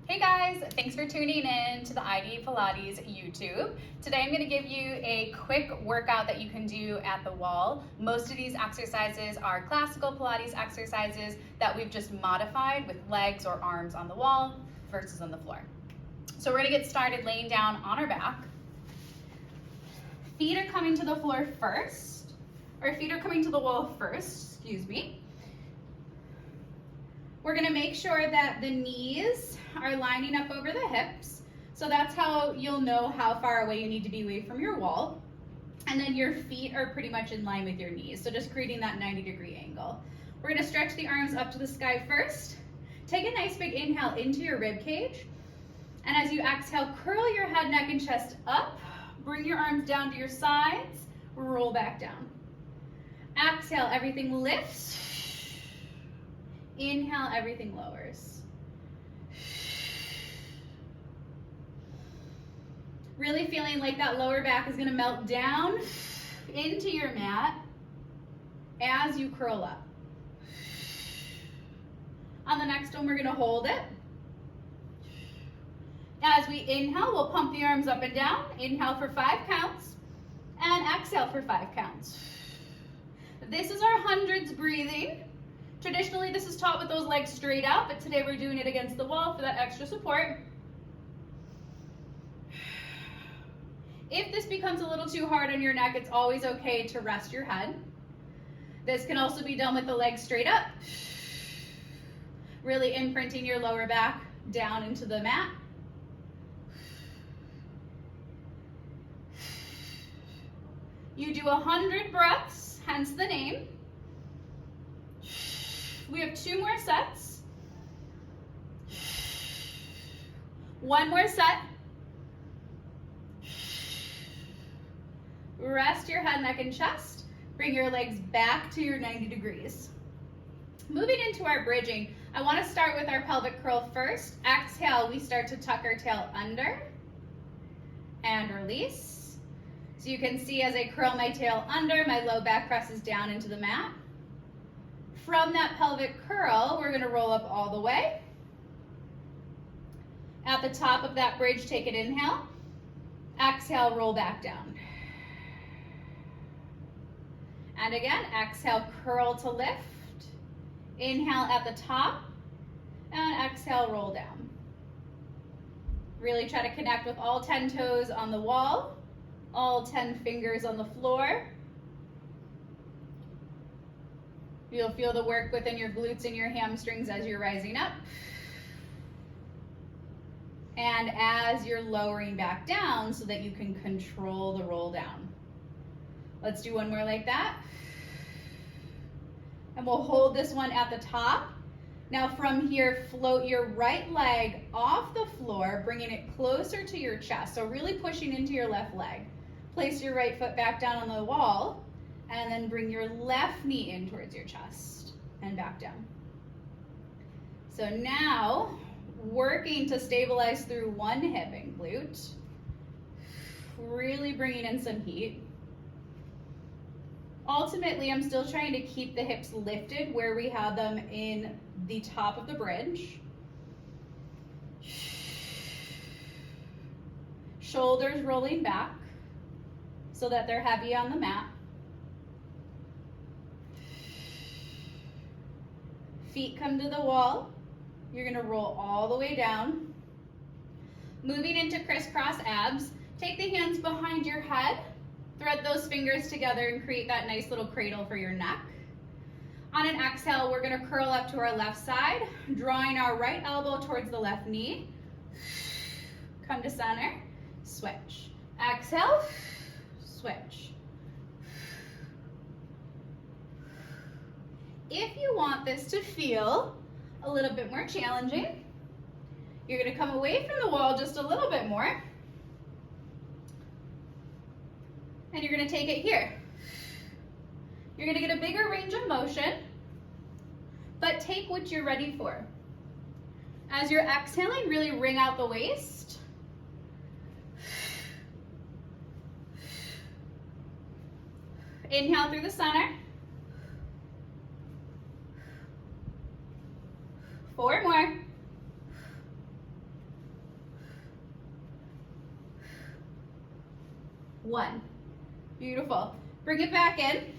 Hey guys, thanks for tuning in to the ID Pilates YouTube. Today I'm going to give you a quick workout that you can do at the wall. Most of these exercises are classical Pilates exercises that we've just modified with legs or arms on the wall versus on the floor. So we're going to get started laying down on our back. Feet are coming to the floor first, or feet are coming to the wall first, excuse me. We're going to make sure that the knees are lining up over the hips. So that's how you'll know how far away you need to be away from your wall. And then your feet are pretty much in line with your knees. So just creating that 90-degree angle. We're going to stretch the arms up to the sky first. Take a nice big inhale into your rib cage. And as you exhale, curl your head, neck, and chest up. Bring your arms down to your sides. Roll back down. Exhale, everything lifts. Inhale, everything lowers. Really feeling like that lower back is going to melt down into your mat as you curl up. On the next one, we're going to hold it. As we inhale, we'll pump the arms up and down. Inhale for 5 counts and exhale for 5 counts. This is our hundreds breathing. Traditionally, this is taught with those legs straight out, but today we're doing it against the wall for that extra support. If this becomes a little too hard on your neck, it's always okay to rest your head. This can also be done with the legs straight up, really imprinting your lower back down into the mat. You do 100 breaths, hence the name. We have 2 more sets. 1 more set. Rest your head, neck, and chest. Bring your legs back to your 90 degrees. Moving into our bridging, I want to start with our pelvic curl first. Exhale, we start to tuck our tail under and release. So you can see as I curl my tail under, my low back presses down into the mat. From that pelvic curl, we're going to roll up all the way. At the top of that bridge, take an inhale. Exhale, roll back down. And again, exhale, curl to lift. Inhale at the top, and exhale, roll down. Really try to connect with all 10 toes on the wall, all 10 fingers on the floor. You'll feel the work within your glutes and your hamstrings as you're rising up. And as you're lowering back down so that you can control the roll down. Let's do 1 more like that. And we'll hold this one at the top. Now from here, float your right leg off the floor, bringing it closer to your chest. So really pushing into your left leg. Place your right foot back down on the wall. And then bring your left knee in towards your chest and back down. So now, working to stabilize through one hip and glute. Really bringing in some heat. Ultimately, I'm still trying to keep the hips lifted where we have them in the top of the bridge. Shoulders rolling back so that they're heavy on the mat. Feet come to the wall. You're going to roll all the way down. Moving into crisscross abs. Take the hands behind your head. Thread those fingers together and create that nice little cradle for your neck. On an exhale, we're going to curl up to our left side, drawing our right elbow towards the left knee. Come to center. Switch. Exhale. Switch. If you want this to feel a little bit more challenging, you're going to come away from the wall just a little bit more. And you're going to take it here. You're going to get a bigger range of motion, but take what you're ready for. As you're exhaling, really wring out the waist. Inhale through the center. 4 more. 1. Beautiful. Bring it back in.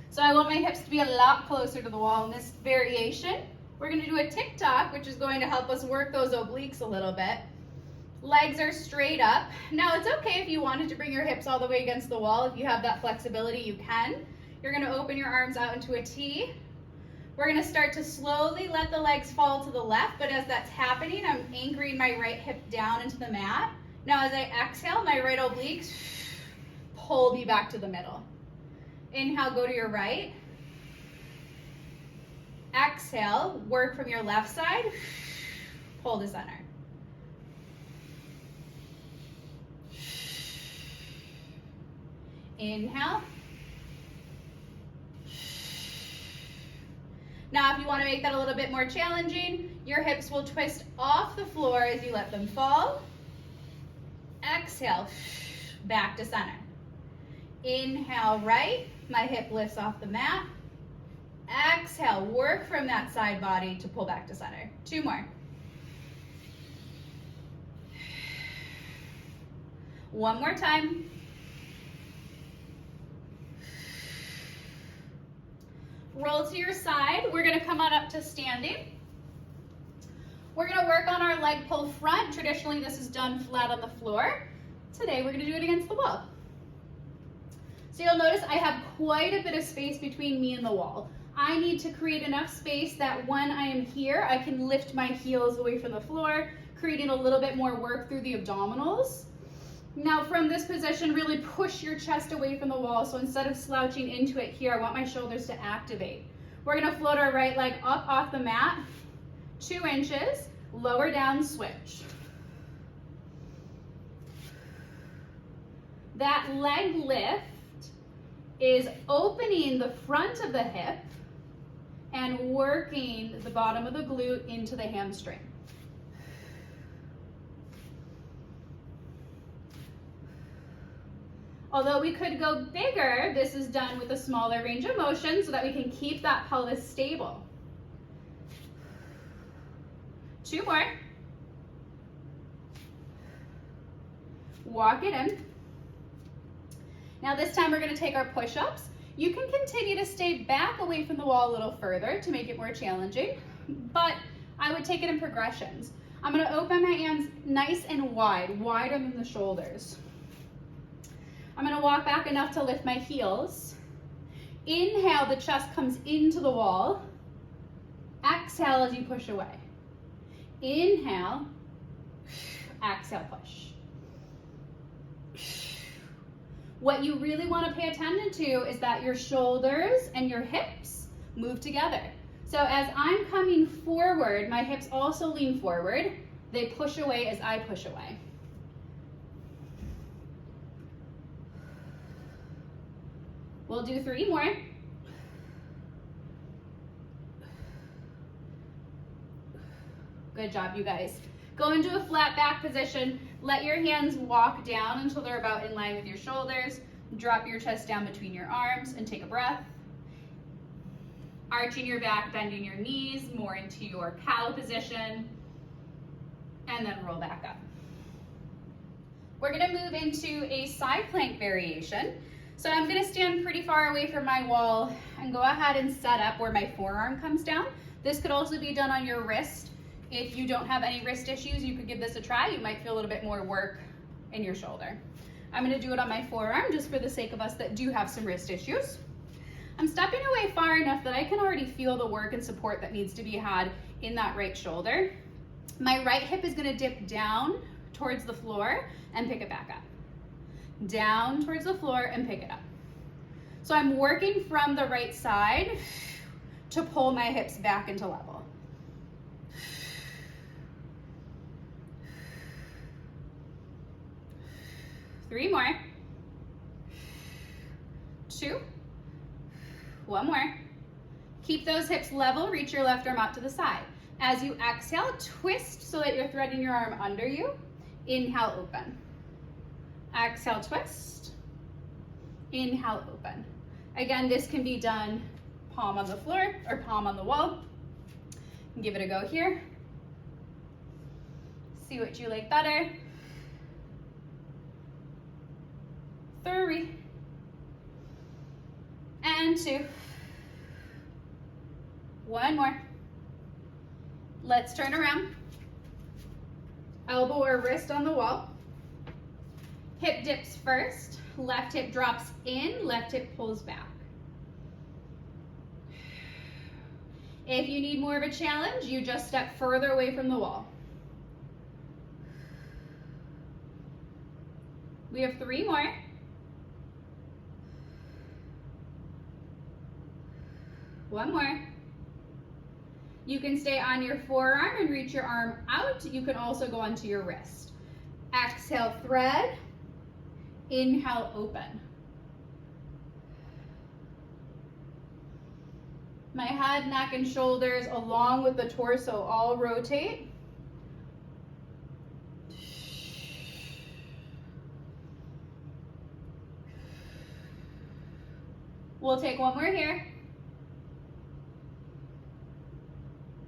So I want my hips to be a lot closer to the wall in this variation. We're going to do a tick-tock, which is going to help us work those obliques a little bit. Legs are straight up. Now it's okay if you wanted to bring your hips all the way against the wall. If you have that flexibility, you can. You're going to open your arms out into a T. We're going to start to slowly let the legs fall to the left, but as that's happening, I'm anchoring my right hip down into the mat. Now as I exhale, my right obliques pull me back to the middle. Inhale, go to your right. Exhale, work from your left side, pull to center. Inhale. Now, if you want to make that a little bit more challenging, your hips will twist off the floor as you let them fall. Exhale, back to center. Inhale, right, my hip lifts off the mat. Exhale, work from that side body to pull back to center. 2 more. 1 more time. Roll to your side. We're going to come on up to standing. We're going to work on our leg pull front. Traditionally, this is done flat on the floor. Today, we're going to do it against the wall. So you'll notice I have quite a bit of space between me and the wall. I need to create enough space that when I am here, I can lift my heels away from the floor, creating a little bit more work through the abdominals. Now from this position, really push your chest away from the wall. So instead of slouching into it here, I want my shoulders to activate. We're gonna float our right leg up off the mat, 2 inches, lower down, switch. That leg lift is opening the front of the hip and working the bottom of the glute into the hamstring. Although we could go bigger, this is done with a smaller range of motion so that we can keep that pelvis stable. 2 more. Walk it in. Now this time we're going to take our push-ups. You can continue to stay back away from the wall a little further to make it more challenging, but I would take it in progressions. I'm going to open my hands nice and wide, wider than the shoulders. I'm going to walk back enough to lift my heels. Inhale, the chest comes into the wall. Exhale as you push away. Inhale, exhale, push. What you really want to pay attention to is that your shoulders and your hips move together. So as I'm coming forward, my hips also lean forward. They push away as I push away. We'll do 3 more. Good job, you guys. Go into a flat back position. Let your hands walk down until they're about in line with your shoulders. Drop your chest down between your arms and take a breath. Arching your back, bending your knees more into your cow position. And then roll back up. We're gonna move into a side plank variation. So I'm gonna stand pretty far away from my wall and go ahead and set up where my forearm comes down. This could also be done on your wrist. If you don't have any wrist issues, you could give this a try. You might feel a little bit more work in your shoulder. I'm gonna do it on my forearm just for the sake of us that do have some wrist issues. I'm stepping away far enough that I can already feel the work and support that needs to be had in that right shoulder. My right hip is gonna dip down towards the floor and pick it back up. Down towards the floor and pick it up. So I'm working from the right side to pull my hips back into level. Three more. 2. 1 more. Keep those hips level, reach your left arm out to the side. As you exhale, twist so that you're threading your arm under you. Inhale, open. Exhale, twist. Inhale, open. Again, this can be done palm on the floor or palm on the wall. Give it a go here. See what you like better. 3, and 2. 1 more. Let's turn around. Elbow or wrist on the wall. Hip dips first. Left hip drops in, left hip pulls back. If you need more of a challenge, you just step further away from the wall. We have 3 more. One more. You can stay on your forearm and reach your arm out. You can also go onto your wrist. Exhale, thread. Inhale, open. My head, neck, and shoulders, along with the torso, all rotate. We'll take one more here.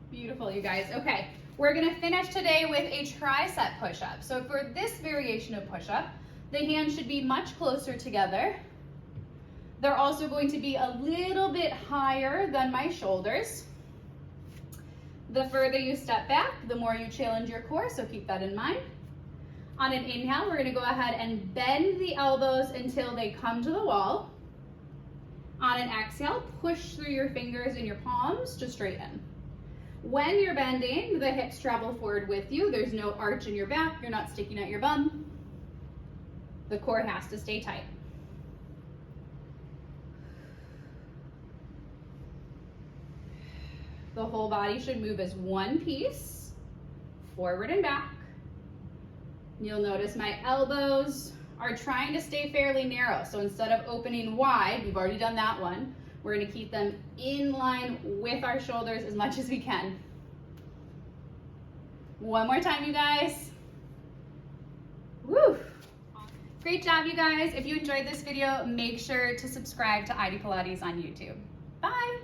Beautiful, you guys. Okay, we're gonna finish today with a tricep push-up. So for this variation of push-up, the hands should be much closer together. They're also going to be a little bit higher than my shoulders. The further you step back, the more you challenge your core, so keep that in mind. On an inhale, we're gonna go ahead and bend the elbows until they come to the wall. On an exhale, push through your fingers and your palms to straighten. When you're bending, the hips travel forward with you. There's no arch in your back. You're not sticking out your bum. The core has to stay tight. The whole body should move as one piece, forward and back. You'll notice my elbows are trying to stay fairly narrow. So instead of opening wide, we've already done that one, we're gonna keep them in line with our shoulders as much as we can. One more time, you guys. Woo! Great job, you guys. If you enjoyed this video, make sure to subscribe to ID Pilates on YouTube. Bye!